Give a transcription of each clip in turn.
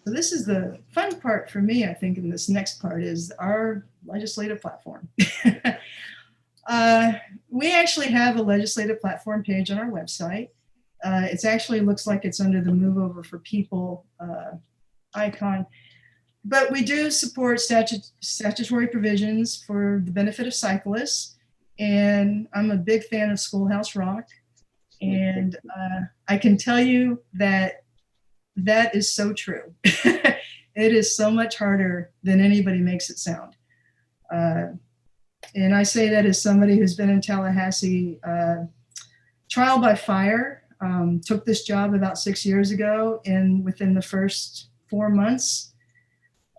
So this is the fun part for me, I think, in this next part is our legislative platform. We actually have a legislative platform page on our website. It's actually looks like it's under the Move Over for People icon. But we do support statutory provisions for the benefit of cyclists. And I'm a big fan of Schoolhouse Rock. And I can tell you that that is so true. It is so much harder than anybody makes it sound. And I say that as somebody who's been in Tallahassee trial by fire, took this job about 6 years ago. And within the first 4 months,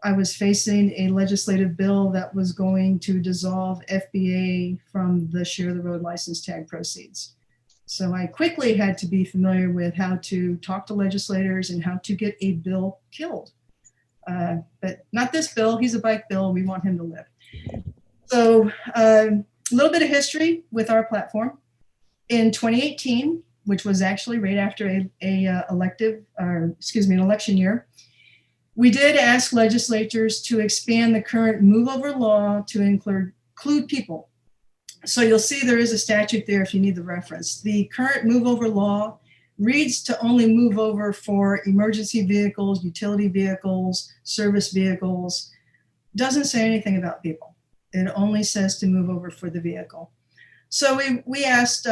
I was facing a legislative bill that was going to dissolve FBA from the share the road license tag proceeds. So I quickly had to be familiar with how to talk to legislators and how to get a bill killed. But not this bill, he's a bike bill, we want him to live. So a little bit of history with our platform. In 2018, which was actually right after an election year, we did ask legislators to expand the current move over law to include people. So you'll see there is a statute there if you need the reference. The current move over law reads to only move over for emergency vehicles, utility vehicles, service vehicles. Doesn't say anything about people. It only says to move over for the vehicle. So we asked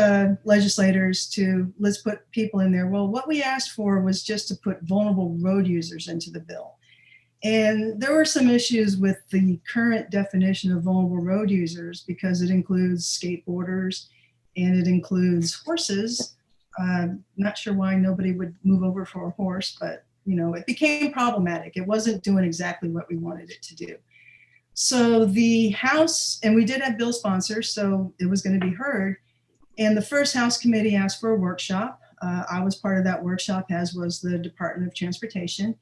legislators to, let's put people in there. Well, what we asked for was just to put vulnerable road users into the bill. And there were some issues with the current definition of vulnerable road users because it includes skateboarders and it includes horses. Not sure why nobody would move over for a horse, but it became problematic. It wasn't doing exactly what we wanted it to do. So the House, and we did have bill sponsors, so it was going to be heard. And the first House committee asked for a workshop. I was part of that workshop, as was the Department of Transportation.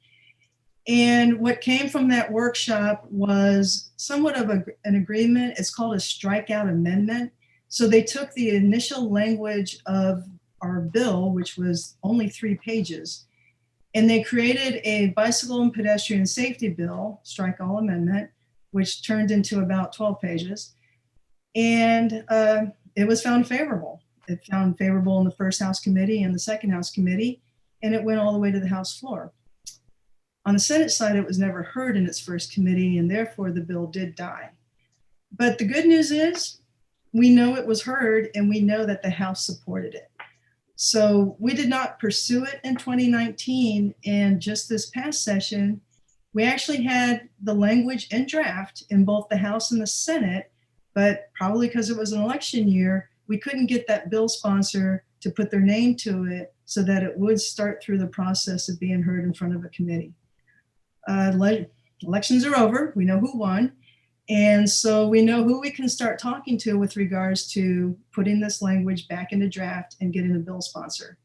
And what came from that workshop was somewhat of an agreement. It's called a strikeout amendment. So they took the initial language of our bill, which was only 3 pages, and they created a bicycle and pedestrian safety bill, strike all amendment, which turned into about 12 pages. And it was found favorable. It found favorable in the first House committee and the second House committee, and it went all the way to the House floor. On the Senate side, it was never heard in its first committee, and therefore the bill did die. But the good news is we know it was heard, and we know that the House supported it. So we did not pursue it in 2019, and just this past session, we actually had the language in draft in both the House and the Senate, but probably because it was an election year, we couldn't get that bill sponsor to put their name to it so that it would start through the process of being heard in front of a committee. Elections are over, we know who won, and so we know who we can start talking to with regards to putting this language back into draft and getting a bill sponsor.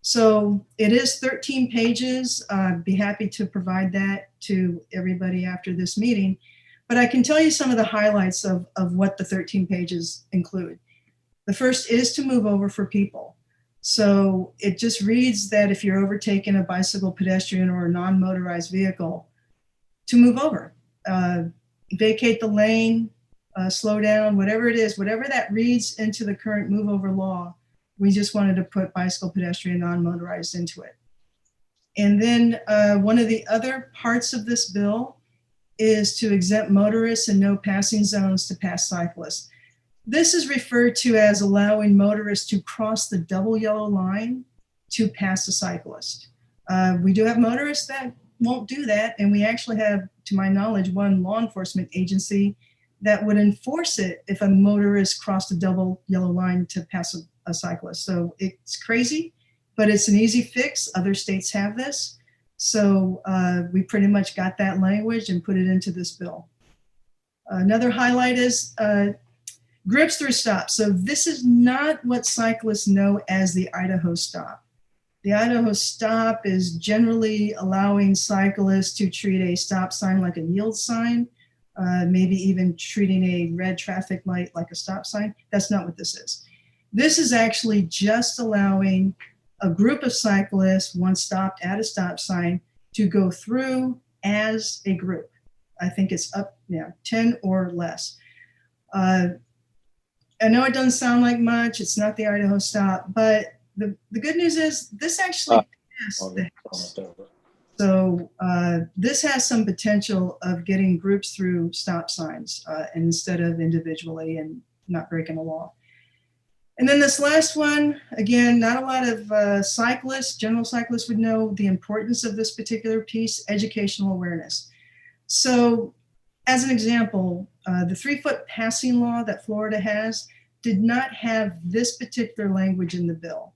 So it is 13 pages. I'd be happy to provide that to everybody after this meeting, but I can tell you some of the highlights of what the 13 pages include. The first is to move over for people. So it just reads that if you're overtaking a bicycle, pedestrian, or a non-motorized vehicle, to move over, vacate the lane, slow down, whatever it is, whatever that reads into the current move over law, we just wanted to put bicycle, pedestrian, non-motorized into it. And then one of the other parts of this bill is to exempt motorists and no passing zones to pass cyclists. This is referred to as allowing motorists to cross the double yellow line to pass a cyclist. We do have motorists that won't do that, and we actually have, to my knowledge, one law enforcement agency that would enforce it if a motorist crossed a double yellow line to pass a cyclist. So it's crazy, but it's an easy fix. Other states have this. So we pretty much got that language and put it into this bill. Another highlight is grips through stops. So this is not what cyclists know as the Idaho stop. The Idaho stop is generally allowing cyclists to treat a stop sign like a yield sign, maybe even treating a red traffic light like a stop sign. That's not what this is. This is actually just allowing a group of cyclists, once stopped at a stop sign, to go through as a group. I think it's up, 10 or less. I know it doesn't sound like much. It's not the Idaho stop, but the good news is this actually passed the House. So this has some potential of getting groups through stop signs instead of individually and not breaking the law. And then this last one, again, not a lot of cyclists, general cyclists would know the importance of this particular piece, educational awareness. So as an example, the 3-foot passing law that Florida has did not have this particular language in the bill.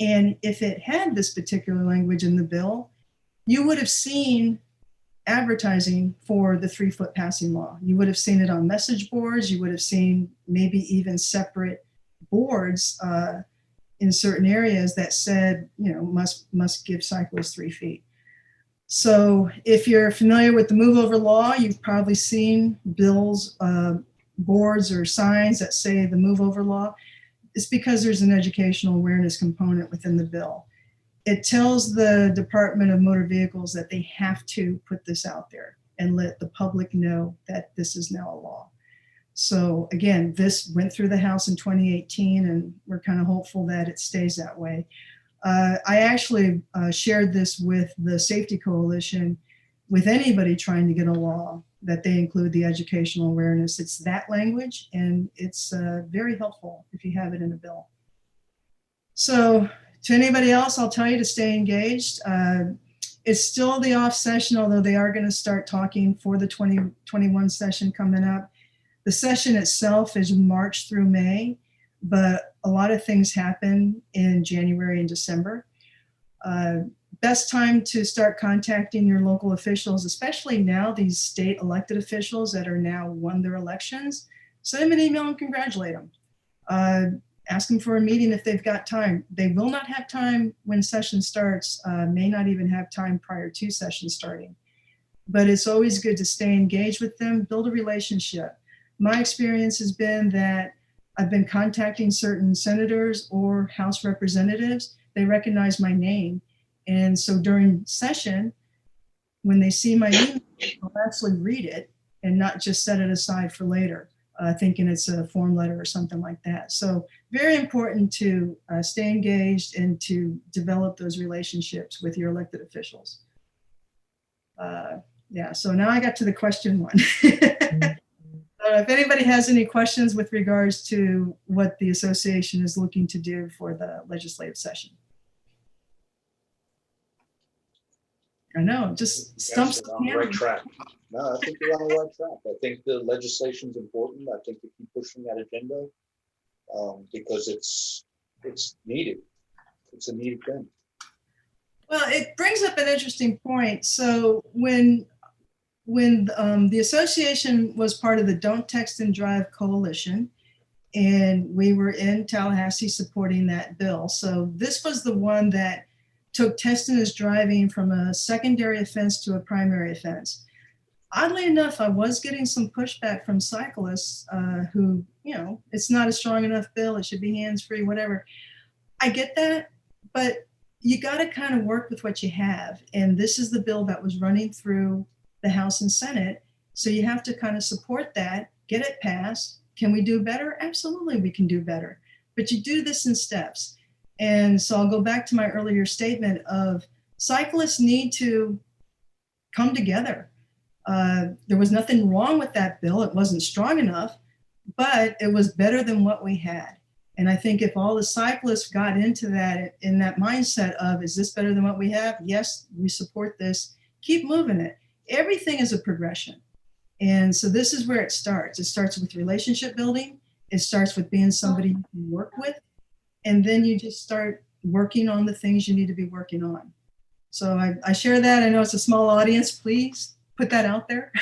And if it had this particular language in the bill, you would have seen advertising for the 3-foot passing law. You would have seen it on message boards. You would have seen maybe even separate boards in certain areas that said, must give cyclists 3 feet. So if you're familiar with the move over law, you've probably seen bills, boards or signs that say the move over law. It's because there's an educational awareness component within the bill. It tells the Department of Motor Vehicles that they have to put this out there and let the public know that this is now a law. So again, this went through the House in 2018, and we're kind of hopeful that it stays that way. I actually shared this with the Safety Coalition, with anybody trying to get a law, that they include the educational awareness. It's that language, and it's very helpful if you have it in a bill. So to anybody else, I'll tell you to stay engaged. It's still the off session, although they are going to start talking for the 2021 session coming up. The session itself is March through May, but a lot of things happen in January and December. Best time to start contacting your local officials, especially now, these state elected officials that are now won their elections. Send them an email and congratulate them. Ask them for a meeting if they've got time. They will not have time when session starts, may not even have time prior to session starting. But it's always good to stay engaged with them, build a relationship. My experience has been that I've been contacting certain senators or House representatives. They recognize my name. And so during session, when they see my email, they'll actually read it and not just set it aside for later, thinking it's a form letter or something like that. So very important to stay engaged and to develop those relationships with your elected officials. Yeah, so now I got to the question one. If anybody has any questions with regards to what the association is looking to do for the legislative session. I know, just stumps on the right track. No, I think you're on the right track. I think the legislation is important. I think to keep pushing that agenda because it's needed. It's a needed thing. Well, it brings up an interesting point. So when the association was part of the Don't Text and Drive Coalition, and we were in Tallahassee supporting that bill. So this was the one that took texting as driving from a secondary offense to a primary offense. Oddly enough, I was getting some pushback from cyclists who, it's not a strong enough bill, it should be hands-free, whatever. I get that, but you got to kind of work with what you have. And this is the bill that was running through the House and Senate. So you have to kind of support that, get it passed. Can we do better? Absolutely, we can do better. But you do this in steps. And so I'll go back to my earlier statement of cyclists need to come together. There was nothing wrong with that bill. It wasn't strong enough, but it was better than what we had. And I think if all the cyclists got into that, in that mindset of, is this better than what we have? Yes, we support this. Keep moving it. Everything is a progression. And so this is where it starts. It starts with relationship building. It starts with being somebody you can work with. And then you just start working on the things you need to be working on. So I share that. I know it's a small audience. Please put that out there.